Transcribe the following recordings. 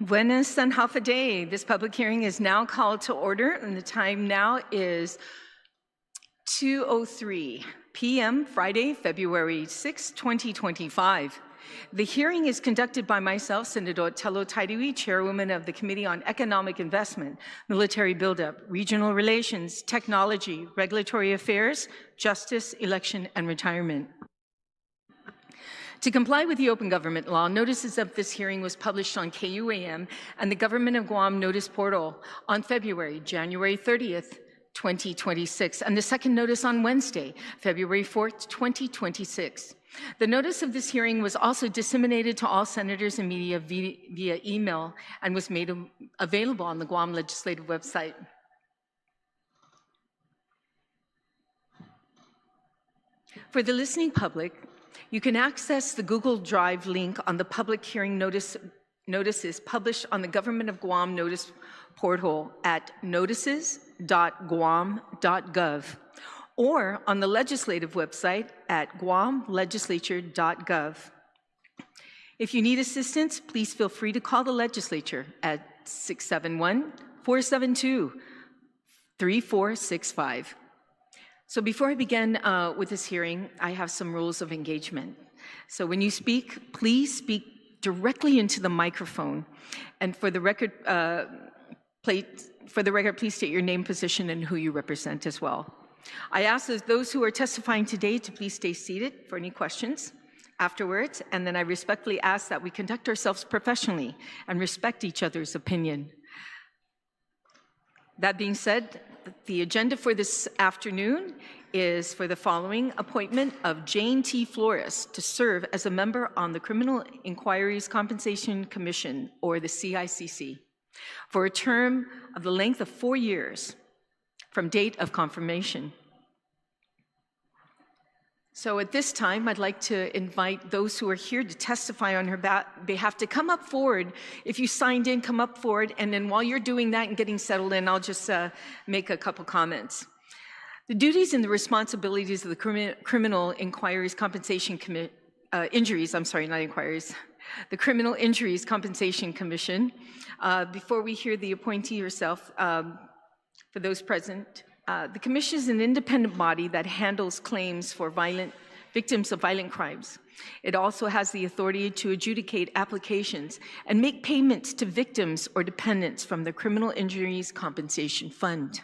Buenas and half a day. This public hearing is now called to order, and the time now is 2:03 p.m. Friday, February 6, 2025. The hearing is conducted by myself, Senator Telo, Taitague, Chairwoman of the Committee on Economic Investment, Military Buildup, Regional Relations, Technology, Regulatory Affairs, Justice, Election, and Retirement. To comply with the open government law, notices of this hearing was published on KUAM and the Government of Guam notice portal on January 30th, 2026, and the second notice on Wednesday, February 4th, 2026. The notice of this hearing was also disseminated to all senators and media via email and was made available on the Guam Legislative website. For the listening public, you can access the Google Drive link on the public hearing notices published on the Government of Guam notice portal at notices.guam.gov or on the legislative website at guamlegislature.gov. If you need assistance, please feel free to call the legislature at 671-472-3465. So before I begin with this hearing, I have some rules of engagement. So when you speak, please speak directly into the microphone. And for the record, please state your name, position, and who you represent as well. I ask those who are testifying today to please stay seated for any questions afterwards, and then I respectfully ask that we conduct ourselves professionally and respect each other's opinion. That being said, the agenda for this afternoon is for the following: appointment of Jayne T. Flores to serve as a member on the Criminal Inquiries Compensation Commission, or the CICC, for a term of the length of 4 years from date of confirmation. So at this time, I'd like to invite those who are here to testify on her behalf to come up forward. If you signed in, come up forward, and then while you're doing that and getting settled in, I'll just make a couple comments. The duties and the responsibilities of the Criminal Inquiries Compensation Commission, the Criminal Injuries Compensation Commission. Before we hear the appointee herself, for those present, the Commission is an independent body that handles claims for victims of violent crimes. It also has the authority to adjudicate applications and make payments to victims or dependents from the Criminal Injuries Compensation Fund.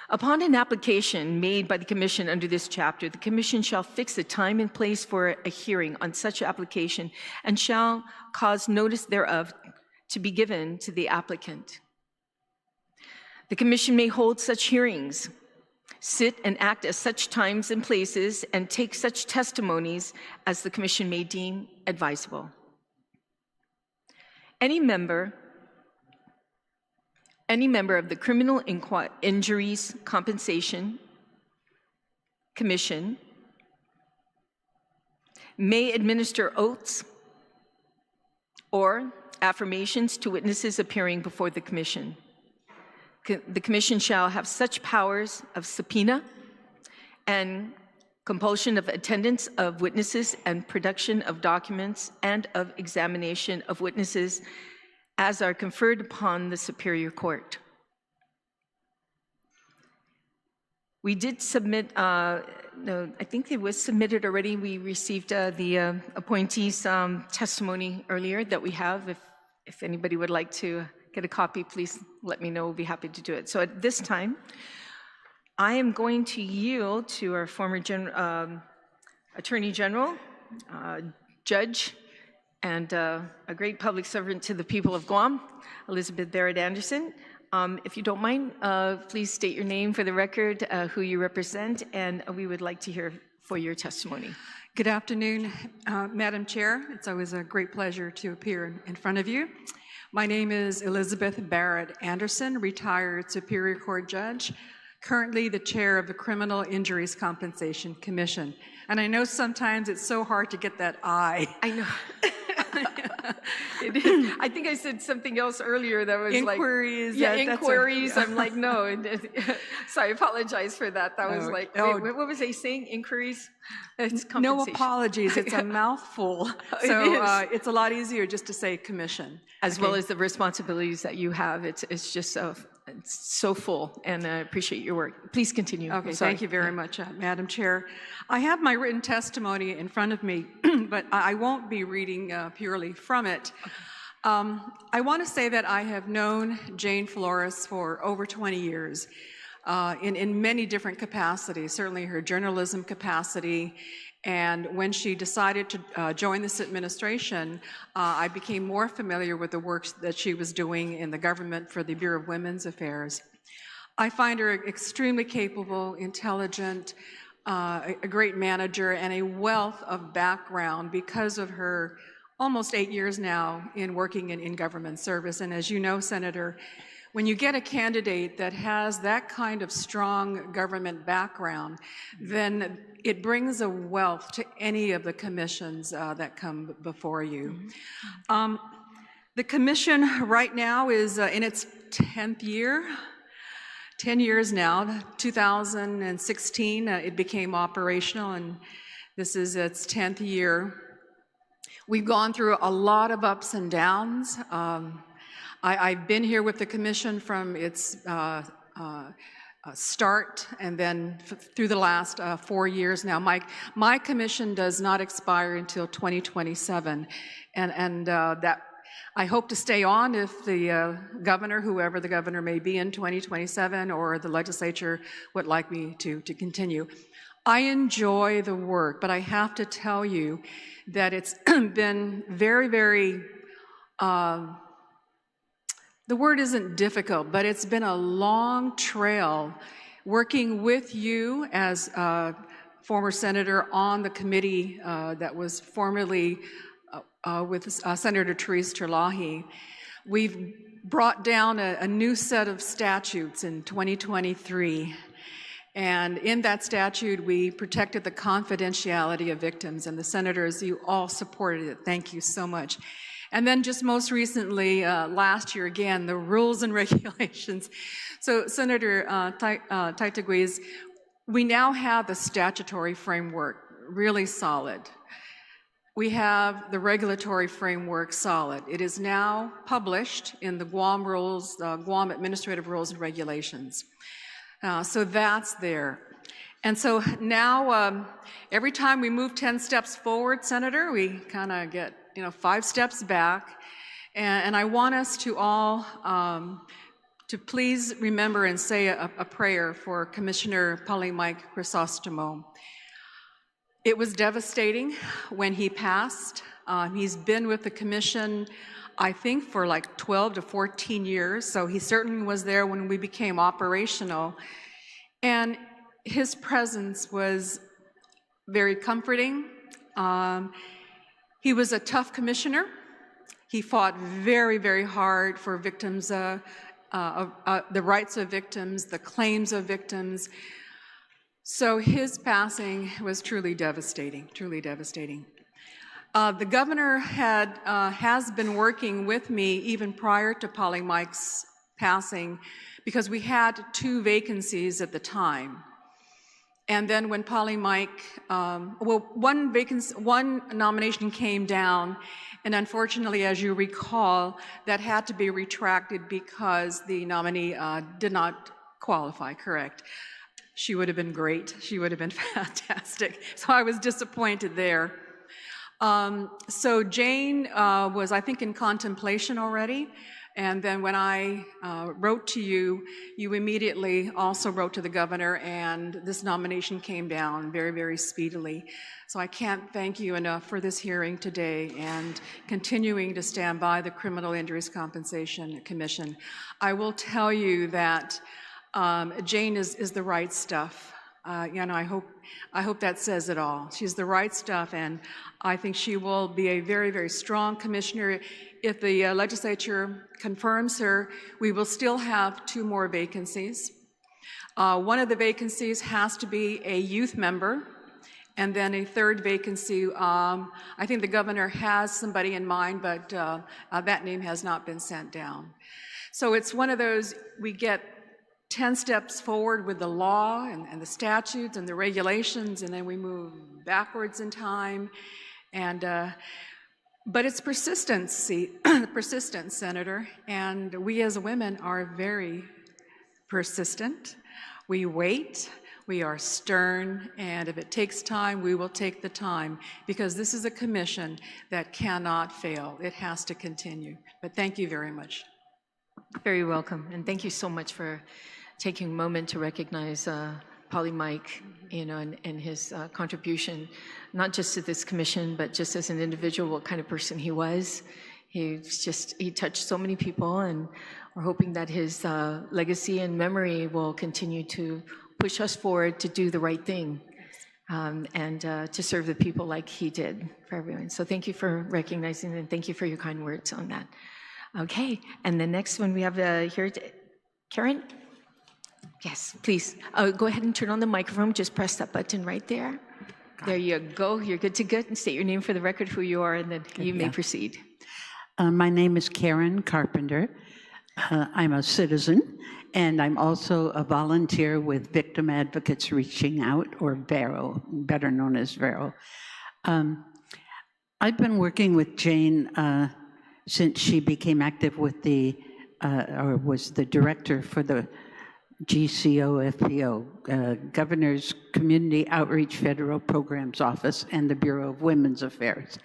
Upon an application made by the Commission under this chapter, the Commission shall fix a time and place for a hearing on such application and shall cause notice thereof to be given to the applicant. The Commission may hold such hearings, sit and act at such times and places, and take such testimonies as the Commission may deem advisable. Any member of the Criminal Injuries Compensation Commission may administer oaths or affirmations to witnesses appearing before the Commission. The Commission shall have such powers of subpoena and compulsion of attendance of witnesses and production of documents and of examination of witnesses as are conferred upon the Superior Court. We did submit, I think it was submitted already. We received the appointee's testimony earlier that we have. If anybody would like to get a copy, please let me know. We'll be happy to do it. So at this time, I am going to yield to our former Attorney General, Judge, and a great public servant to the people of Guam, Elizabeth Barrett Anderson. If you don't mind, please state your name for the record, who you represent, and we would like to hear for your testimony. Good afternoon, Madam Chair. It's always a great pleasure to appear in front of you. My name is Elizabeth Barrett Anderson, retired Superior Court Judge, currently the chair of the Criminal Injuries Compensation Commission. And I know sometimes it's so hard to get that I. I know. It is. I think I said something else earlier that was inquiries. Yeah, inquiries. I'm like, no. So I apologize for that. That was wait, what was they saying? Inquiries? It's compensation. No apologies. It's a mouthful. So it's a lot easier just to say commission. As well as the responsibilities that you have. It's just so full, and I appreciate your work. Please continue. Okay, thank you very much, Madam Chair. I have my written testimony in front of me, but I won't be reading purely from it. I want to say that I have known Jayne Flores for over 20 years in many different capacities, certainly her journalism capacity. And when she decided to join this administration, I became more familiar with the work that she was doing in the government for the Bureau of Women's Affairs. I find her extremely capable, intelligent, a great manager, and a wealth of background because of her almost 8 years now in working in government service. And as you know, Senator, when you get a candidate that has that kind of strong government background, then it brings a wealth to any of the commissions that come before you. The commission right now is in its 10th year. 10 years now. 2016, it became operational, and this is its 10th year. We've gone through a lot of ups and downs. I've been here with the commission from its start, and then through the last 4 years now. My commission does not expire until 2027, and that I hope to stay on if the governor, whoever the governor may be in 2027, or the legislature would like me to continue. I enjoy the work, but I have to tell you that it's been very, very, the word isn't difficult, but it's been a long trail working with you as a former senator on the committee that was formerly with Senator Therese Terlahi. We've brought down a new set of statutes in 2023. And in that statute, we protected the confidentiality of victims. And the senators, you all supported it. Thank you so much. And then just most recently, last year again, the rules and regulations. So Senator Taitague, we now have the statutory framework really solid. We have the regulatory framework solid. It is now published in the Guam rules, Guam Administrative Rules and Regulations. So that's there. And so now, every time we move 10 steps forward, Senator, we kind of get 5 steps back. And I want us to all to please remember and say a prayer for Commissioner Mike Crisostomo. It was devastating when he passed. He's been with the commission, I think, for like 12 to 14 years, so he certainly was there when we became operational. And his presence was very comforting. He was a tough commissioner. He fought very, very hard for victims, the rights of victims, the claims of victims. So his passing was truly devastating, truly devastating. The governor has been working with me even prior to Mike's passing, because we had 2 vacancies at the time. And then when Mike, one nomination came down, and unfortunately, as you recall, that had to be retracted because the nominee did not qualify, correct? She would have been great. She would have been fantastic. So I was disappointed there. So Jayne was, I think, in contemplation already. And then when I wrote to you, you immediately also wrote to the governor, and this nomination came down very, very speedily. So I can't thank you enough for this hearing today and continuing to stand by the Criminal Injuries Compensation Commission. I will tell you that Jayne is the right stuff. I hope that says it all. She's the right stuff, and I think she will be a very, very strong commissioner. If the legislature confirms her, we will still have 2 more vacancies. One of the vacancies has to be a youth member, And then a third vacancy, I think the governor has somebody in mind, but that name has not been sent down. So it's one of those, we get 10 steps forward with the law and the statutes and the regulations, and then we move backwards in time. And but it's persistence, Senator, and we as women are very persistent. We wait, we are stern, and if it takes time, we will take the time, because this is a commission that cannot fail. It has to continue. But thank you very much. Very welcome, and thank you so much for taking a moment to recognize Polly Mike, and his contribution, not just to this commission, but just as an individual, what kind of person he was. He touched so many people, and we're hoping that his legacy and memory will continue to push us forward to do the right thing, and to serve the people like he did for everyone. So thank you for recognizing, and thank you for your kind words on that. Okay, and the next one we have here, Karen? Yes, please. Go ahead and turn on the microphone. Just press that button right there. There you go. You're good to go. And state your name for the record, who you are, and then you may proceed. My name is Karen Carpenter. I'm a citizen, and I'm also a volunteer with Victim Advocates Reaching Out, or VERO, better known as VERO. I've been working with Jayne since she became active with or was the director for the GCOFPO, Governor's Community Outreach Federal Programs Office, and the Bureau of Women's Affairs.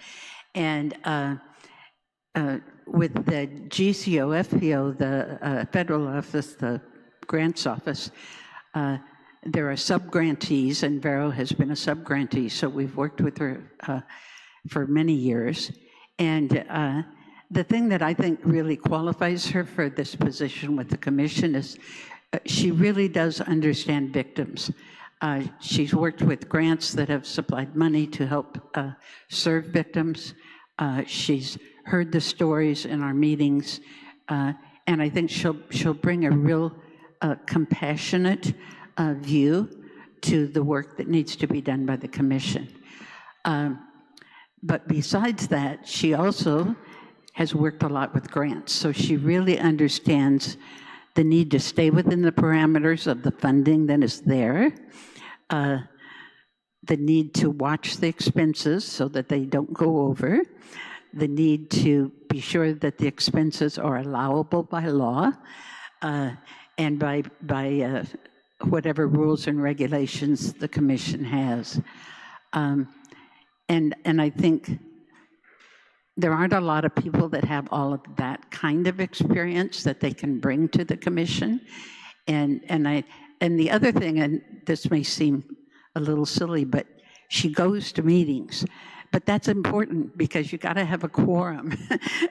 And with the GCOFPO, the federal office, the grants office, there are sub-grantees, and Vero has been a sub-grantee, so we've worked with her for many years. And the thing that I think really qualifies her for this position with the commission is she really does understand victims. She's worked with grants that have supplied money to help serve victims. She's heard the stories in our meetings, and I think she'll bring a real compassionate view to the work that needs to be done by the commission. But besides that, she also has worked a lot with grants, so she really understands the need to stay within the parameters of the funding that is there, the need to watch the expenses so that they don't go over, the need to be sure that the expenses are allowable by law, and by whatever rules and regulations the commission has. And I think there aren't a lot of people that have all of that kind of experience that they can bring to the commission. And the other thing, and this may seem a little silly, but she goes to meetings. But that's important because you got to have a quorum.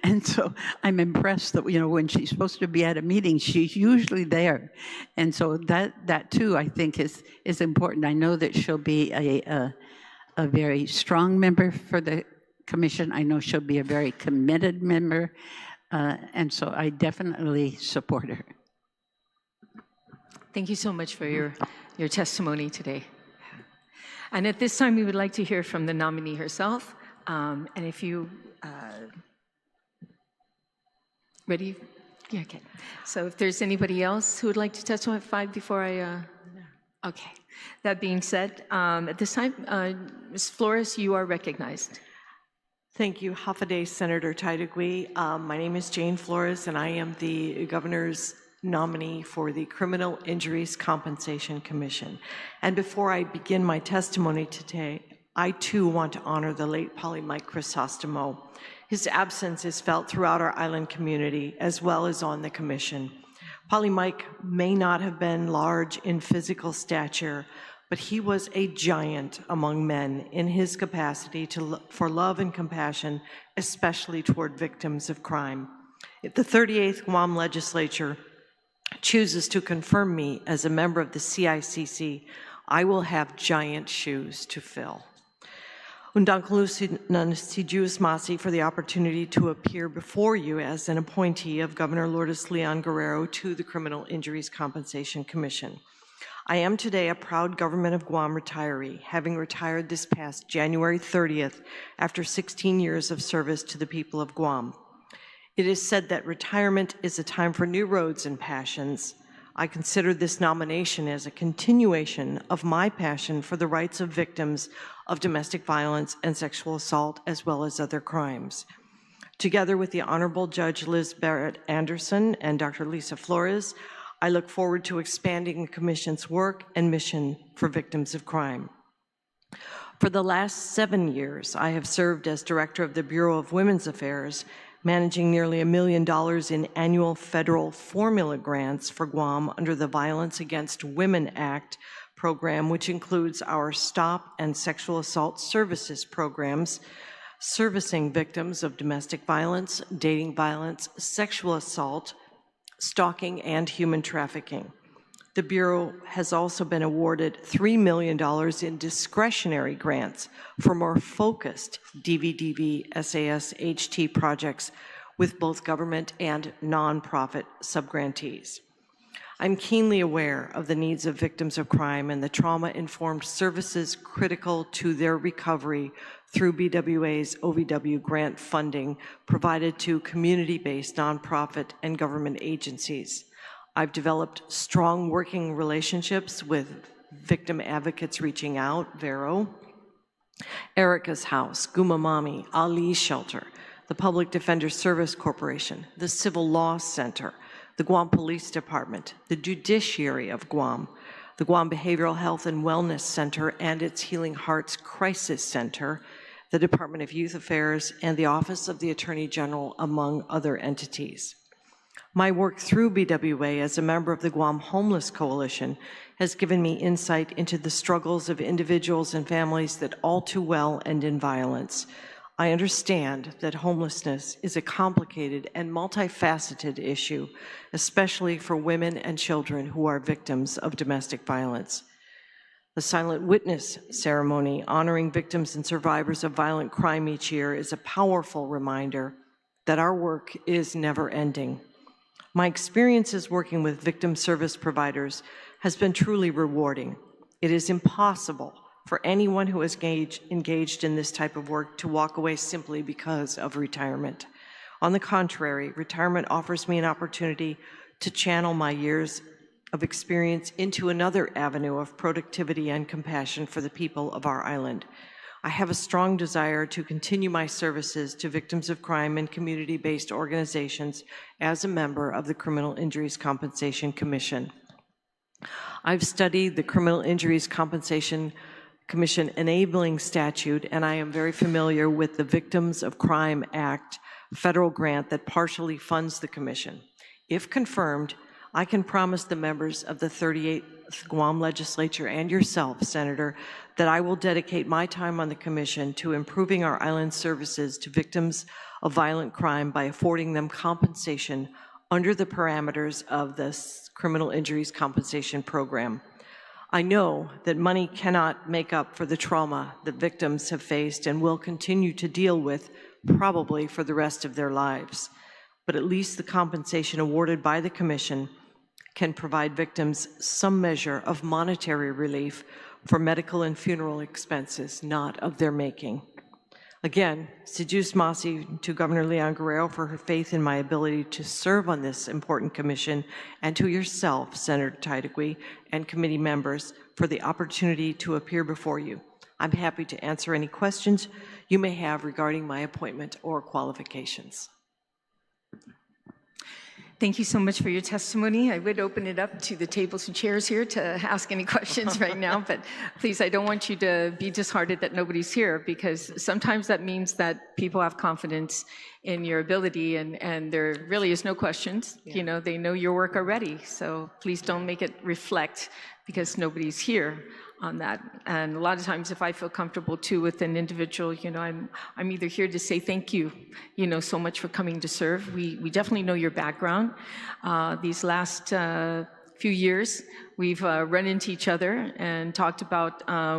And so I'm impressed that, when she's supposed to be at a meeting, she's usually there. And so that too, I think, is important. I know that she'll be a very strong member for the commission. I know she'll be a very committed member. And so I definitely support her. Thank you so much for your testimony today. And at this time, we would like to hear from the nominee herself. And if you, ready? Yeah, okay. So if there's anybody else who would like to testify before I, okay. That being said, at this time, Ms. Flores, you are recognized. Thank you, Hafa Senator Taitague. My name is Jayne Flores, and I am the governor's nominee for the Criminal Injuries Compensation Commission. And before I begin my testimony today, I too want to honor the late Polly Mike Crisostomo. His absence is felt throughout our island community as well as on the commission. Polly Mike may not have been large in physical stature, but he was a giant among men in his capacity for love and compassion, especially toward victims of crime. If the 38th Guam legislature chooses to confirm me as a member of the CICC, I will have giant shoes to fill. Masi for the opportunity to appear before you as an appointee of Governor Lourdes Leon Guerrero to the Criminal Injuries Compensation Commission. I am today a proud Government of Guam retiree, having retired this past January 30th after 16 years of service to the people of Guam. It is said that retirement is a time for new roads and passions. I consider this nomination as a continuation of my passion for the rights of victims of domestic violence and sexual assault, as well as other crimes. Together with the Honorable Judge Liz Barrett Anderson and Dr. Lisa Flores, I look forward to expanding the Commission's work and mission for victims of crime. For the last 7 years, I have served as Director of the Bureau of Women's Affairs, managing nearly $1 million in annual federal formula grants for Guam under the Violence Against Women Act program, which includes our STOP and Sexual Assault Services programs, servicing victims of domestic violence, dating violence, sexual assault, stalking, and human trafficking. The Bureau has also been awarded $3 million in discretionary grants for more focused DVDV SAS HT projects with both government and nonprofit subgrantees. I'm keenly aware of the needs of victims of crime and the trauma-informed services critical to their recovery through BWA's OVW grant funding provided to community-based nonprofit and government agencies. I've developed strong working relationships with victim advocates reaching out, Vero, Erica's House, Gumamami, Ali's Shelter, the Public Defender Service Corporation, the Civil Law Center, the Guam Police Department, the Judiciary of Guam, the Guam Behavioral Health and Wellness Center and its Healing Hearts Crisis Center, the Department of Youth Affairs, and the Office of the Attorney General, among other entities. My work through BWA as a member of the Guam Homeless Coalition has given me insight into the struggles of individuals and families that all too well end in violence. I understand that homelessness is a complicated and multifaceted issue, especially for women and children who are victims of domestic violence. The Silent Witness ceremony honoring victims and survivors of violent crime each year is a powerful reminder that our work is never ending. My experiences working with victim service providers has been truly rewarding. It is impossible for anyone who is engaged in this type of work to walk away simply because of retirement. On the contrary, retirement offers me an opportunity to channel my years of experience into another avenue of productivity and compassion for the people of our island. I have a strong desire to continue my services to victims of crime and community-based organizations as a member of the Criminal Injuries Compensation Commission. I've studied the Criminal Injuries Compensation Commission enabling statute, and I am very familiar with the Victims of Crime Act federal grant that partially funds the commission. If confirmed, I can promise the members of the 38th Guam Legislature and yourself, Senator, that I will dedicate my time on the Commission to improving our island services to victims of violent crime by affording them compensation under the parameters of the Criminal Injuries Compensation Program. I know that money cannot make up for the trauma that victims have faced and will continue to deal with probably for the rest of their lives, but at least the compensation awarded by the Commission can provide victims some measure of monetary relief for medical and funeral expenses not of their making. Again, Sejus Masi to Governor Leon Guerrero for her faith in my ability to serve on this important commission, and to yourself, Senator Taitague, and committee members for the opportunity to appear before you. I'm happy to answer any questions you may have regarding my appointment or qualifications. Thank you so much for your testimony. I would open it up to the tables and chairs here to ask any questions right now, but please, I don't want you to be disheartened that nobody's here, because sometimes that means that people have confidence in your ability, and there really is no questions. Yeah. You know, they know your work already, so please don't make it reflect because nobody's here on that. And a lot of times if I feel comfortable too with an individual, you know, I'm either here to say thank you, you know, so much for coming to serve. We definitely know your background. These last few years. We've run into each other and talked about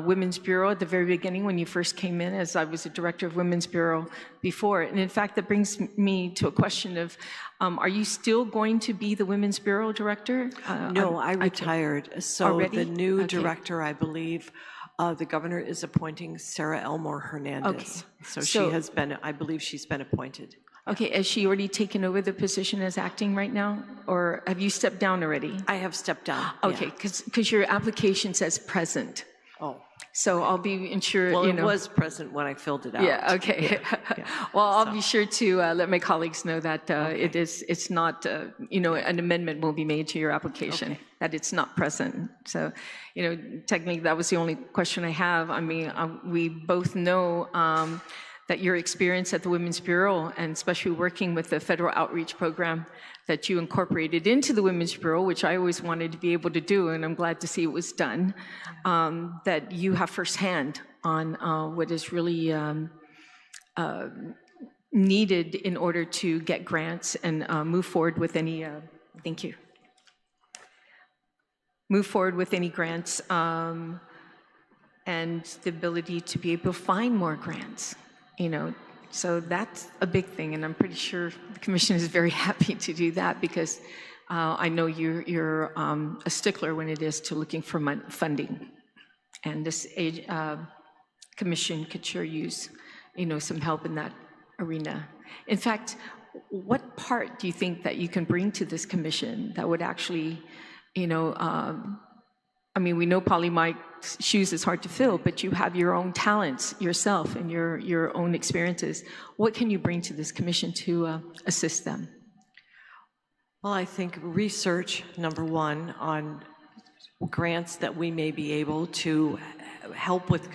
Women's Bureau at the very beginning when you first came in, as I was a director of Women's Bureau before. And in fact, that brings me to a question of, are you still going to be the Women's Bureau director? No, I retired. So Already? the new Okay. director, I believe, the governor is appointing Sarah Elmore Hernandez. Okay. So So- she has been, I believe she's been appointed. Okay, has she already taken over the position as acting right now? Or have you stepped down already? I have stepped down. Okay, yeah. because your application says present. Oh, So I'll be sure, well, you it know. was present when I filled it out. Yeah, okay. yeah. Well, I'll be sure to let my colleagues know that it's not, an amendment will be made to your application, that it's not present. So, technically, that was the only question I have. I mean, we both know that your experience at the Women's Bureau, and especially working with the federal outreach program that you incorporated into the Women's Bureau, which I always wanted to be able to do, and I'm glad to see it was done, that you have firsthand on what is really needed in order to get grants and move forward with any, thank you, move forward with any grants and the ability to be able to find more grants, So that's a big thing, and I'm pretty sure the commission is very happy to do that because I know you're a stickler when it is to looking for funding, and this commission could sure use, some help in that arena. In fact, what part do you think that you can bring to this commission that would actually, we know Polly Mike's shoes is hard to fill, but you have your own talents yourself and your own experiences. What can you bring to this commission to assist them? Well, I think research, number one, on grants that we may be able to help with the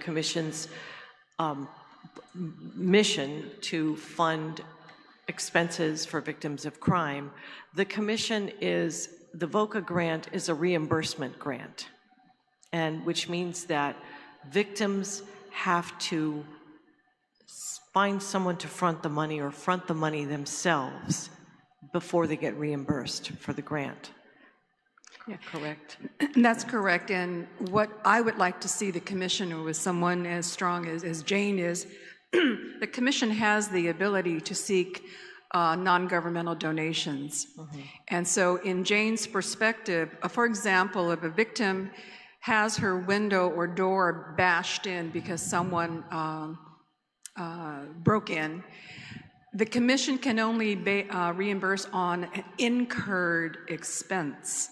commission's mission to fund expenses for victims of crime. The VOCA grant is a reimbursement grant, and which means that victims have to find someone to front the money or front the money themselves before they get reimbursed for the grant. Yeah. Correct? That's correct. And what I would like to see the commission with someone as strong as Jayne is, the commission has the ability to seek non-governmental donations. And so in Jayne's perspective, for example, if a victim has her window or door bashed in because someone broke in, the commission can only reimburse on an incurred expense.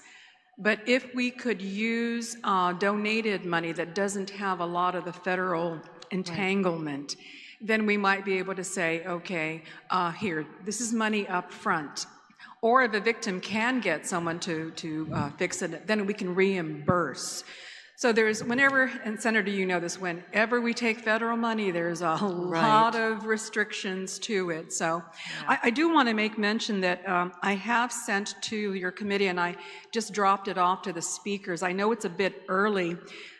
But if we could use donated money that doesn't have a lot of the federal entanglement, then we might be able to say, okay, here, this is money up front. Or if a victim can get someone to fix it, then we can reimburse. So whenever, and Senator, you know this, whenever we take federal money, there's a lot of restrictions to it. So I do want to make mention that I have sent to your committee, and I just dropped it off to the speakers. I know it's a bit early,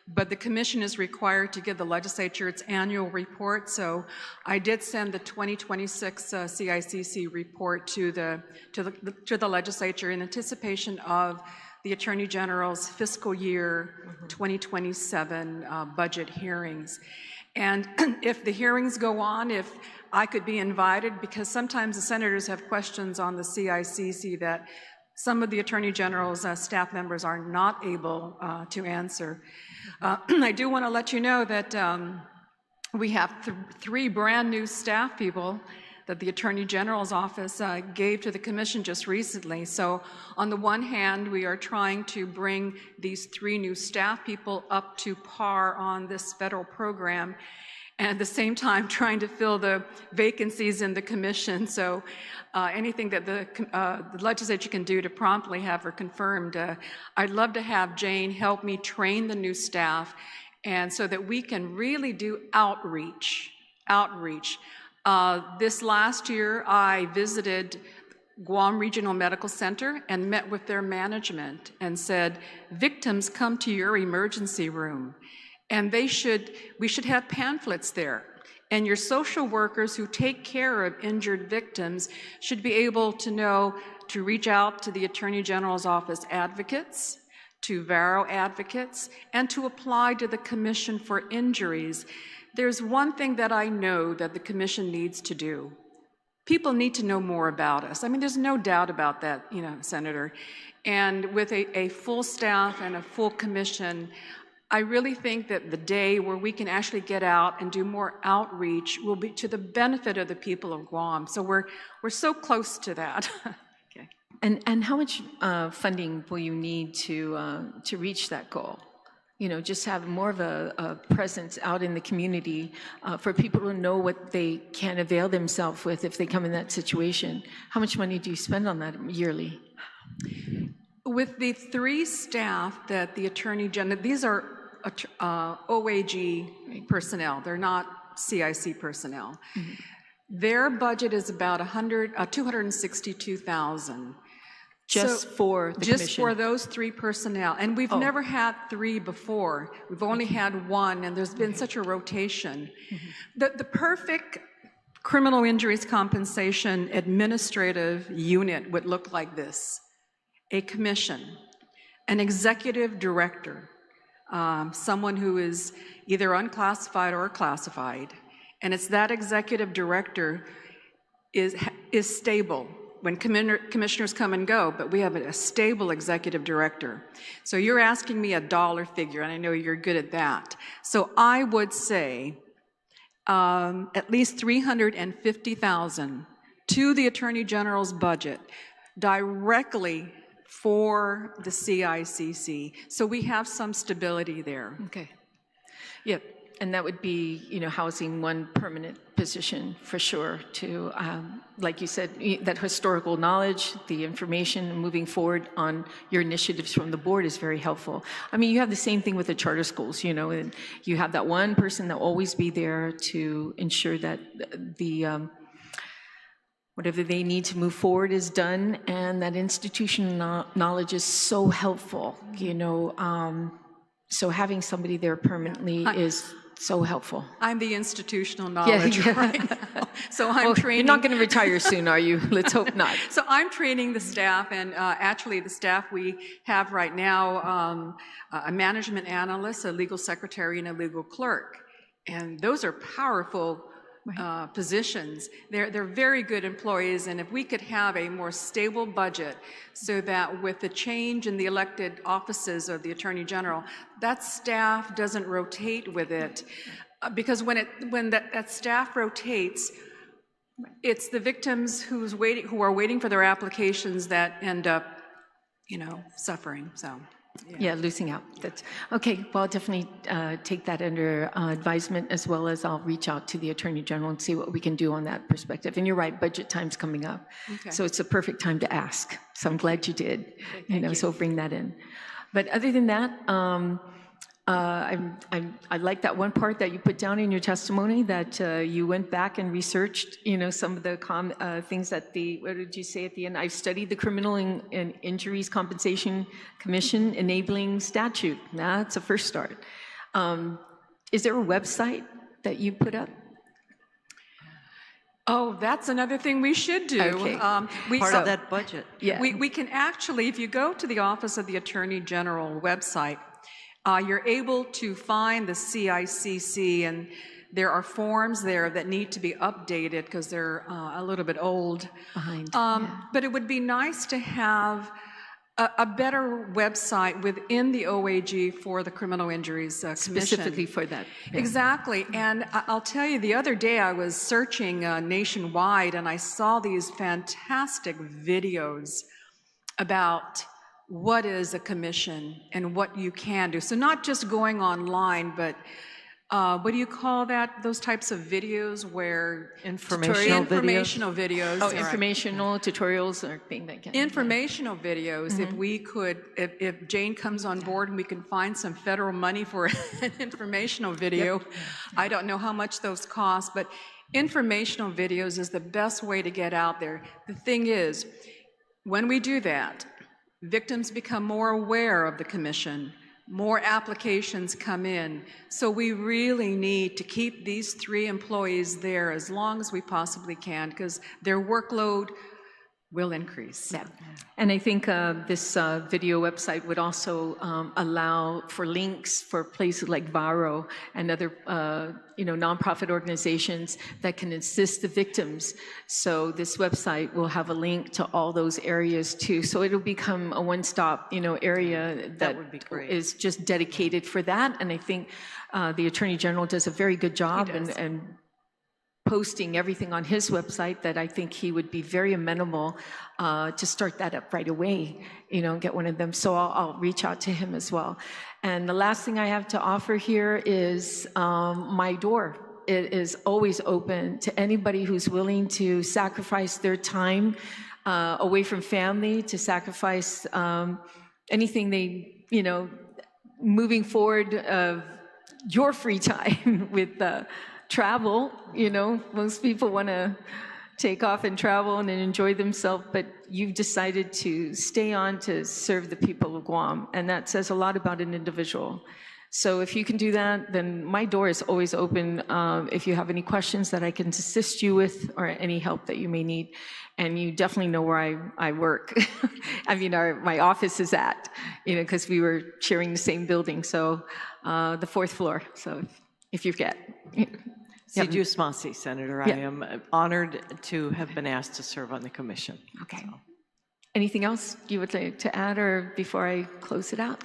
but the commission is required to give the legislature its annual report. So I did send the 2026 CICC report to the legislature in anticipation of the Attorney General's fiscal year 2027 budget hearings. And if the hearings go on, if I could be invited, because sometimes the senators have questions on the CICC that some of the Attorney General's staff members are not able to answer. I do want to let you know that we have three brand new staff people that the Attorney General's office gave to the commission just recently. So on the one hand, we are trying to bring these three new staff people up to par on this federal program, and at the same time trying to fill the vacancies in the commission. So anything that the legislature can do to promptly have her confirmed. I'd love to have Jayne help me train the new staff, and so that we can really do outreach. This last year, I visited Guam Regional Medical Center and met with their management and said, victims come to your emergency room, and we should have pamphlets there. And your social workers who take care of injured victims should be able to know to reach out to the Attorney General's Office advocates, to VARO advocates, and to apply to the Commission for Injuries. There's one thing that I know that the Commission needs to do. People need to know more about us. I mean, there's no doubt about that, you know, Senator. And with a full staff and a full commission, I really think that the day where we can actually get out and do more outreach will be to the benefit of the people of Guam. So we're so close to that. Okay. And how much funding will you need to reach that goal? You know, just have more of a presence out in the community for people to know what they can avail themselves with if they come in that situation. How much money do you spend on that yearly? With the 3 staff that the Attorney General, these are OAG personnel, they're not CIC personnel. Mm-hmm. Their budget is about $262,000. Just for the commission? Just for those 3 personnel. And we've never had 3 before. We've only had 1, and there's been such a rotation. Mm-hmm. The perfect criminal injuries compensation administrative unit would look like this: a commission, an executive director, someone who is either unclassified or classified, and it's that executive director is stable. When commissioners come and go, but we have a stable executive director. So you're asking me a dollar figure, and I know you're good at that. So I would say at least $350,000 to the Attorney General's budget directly for the CICC. So we have some stability there. Okay. Yep. And that would be, you know, housing one permanent position for sure to, like you said, that historical knowledge, the information moving forward on your initiatives from the board is very helpful. I mean, you have the same thing with the charter schools, you know, and you have that one person that will always be there to ensure that the, whatever they need to move forward is done, and that institutional knowledge is so helpful, you know, so having somebody there permanently is so helpful. I'm the institutional knowledge right now. So I'm training. You're not going to retire soon, are you? Let's hope not. So I'm training the staff, and actually the staff we have right now, a management analyst, a legal secretary, and a legal clerk. And those are powerful positions. They're very good employees, and if we could have a more stable budget so that with the change in the elected offices of the Attorney General, that staff doesn't rotate with it. Because when that staff rotates, it's the victims who are waiting for their applications that end up, you know, suffering. So. Yeah, losing out. That's okay. Well, I'll definitely take that under advisement, as well as I'll reach out to the Attorney General and see what we can do on that perspective. And you're right, budget time's coming up, so it's a perfect time to ask. So I'm glad you did. You know, so bring that in. But other than that, I like that one part that you put down in your testimony, that you went back and researched, you know, some of the things that what did you say at the end? I've studied the Criminal and Injuries Compensation Commission enabling statute. That's a first start. Is there a website that you put up? Oh, that's another thing we should do. Okay. Part of that budget. Yeah. We can actually, if you go to the Office of the Attorney General website, you're able to find the CICC, and there are forms there that need to be updated because they're a little bit old. Behind. But it would be nice to have a better website within the OAG for the Criminal Injuries Commission. Specifically for that. Yeah. Exactly. And I'll tell you, the other day I was searching nationwide, and I saw these fantastic videos about what is a commission and what you can do. So not just going online, but what do you call that? Those types of videos where Informational videos. Oh, informational tutorials or things like that. Informational videos. If we could, if Jayne comes on board and we can find some federal money for an informational video, I don't know how much those cost, but informational videos is the best way to get out there. The thing is, when we do that, victims become more aware of the commission. more applications come in. So we really need to keep these 3 employees there as long as we possibly can, because their workload will increase. Yeah. And I think this video website would also allow for links for places like VARO and other nonprofit organizations that can assist the victims. So this website will have a link to all those areas too. So it'll become a one-stop area that would be great. is just dedicated for that. And I think the Attorney General does a very good job and posting everything on his website, that I think he would be very amenable to start that up right away, and get one of them. So I'll reach out to him as well. And the last thing I have to offer here is my door. It is always open to anybody who's willing to sacrifice their time away from family, to sacrifice anything they, moving forward of your free time with travel. Most people want to take off and travel and enjoy themselves, but you've decided to stay on to serve the people of Guam, and that says a lot about an individual. So if you can do that, then my door is always open if you have any questions that I can assist you with, or any help that you may need. And you definitely know where I work. I mean, my office is at, because we were sharing the same building, so the 4th floor, so if you forget. Si Dios Masi, Senator. I am honored to have been asked to serve on the commission. Okay. So. Anything else you would like to add, or before I close it out?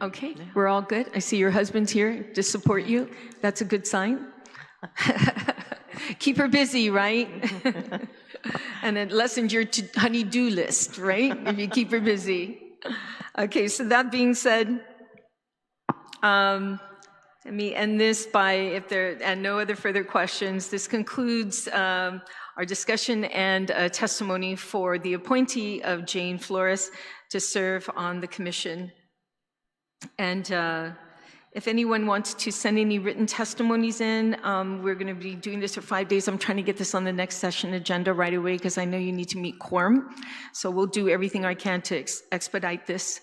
Okay, we're all good. I see your husband's here to support you. That's a good sign. Keep her busy, right? And it lessens your honey-do list, right? If you keep her busy. Okay, so that being said, let me end this by, if there are no other further questions, this concludes our discussion and testimony for the appointee of Jayne Flores to serve on the commission. And if anyone wants to send any written testimonies in, we're going to be doing this for 5 days. I'm trying to get this on the next session agenda right away, because I know you need to meet quorum. So we'll do everything I can to expedite this,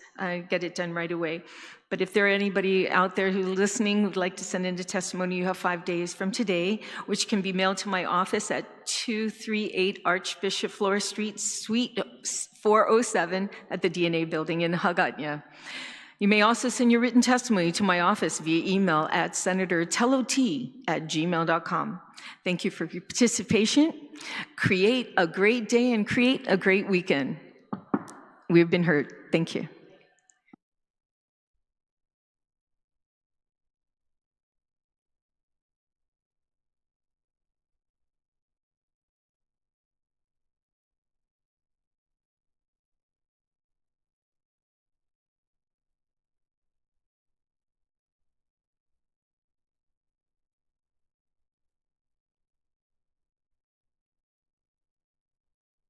get it done right away. But if there are anybody out there who's listening who'd like to send in a testimony, you have 5 days from today, which can be mailed to my office at 238 Archbishop Flores Street, Suite 407 at the DNA building in Hagåtña. You may also send your written testimony to my office via email at senatortelot@gmail.com. Thank you for your participation. Create a great day and create a great weekend. We've been heard. Thank you.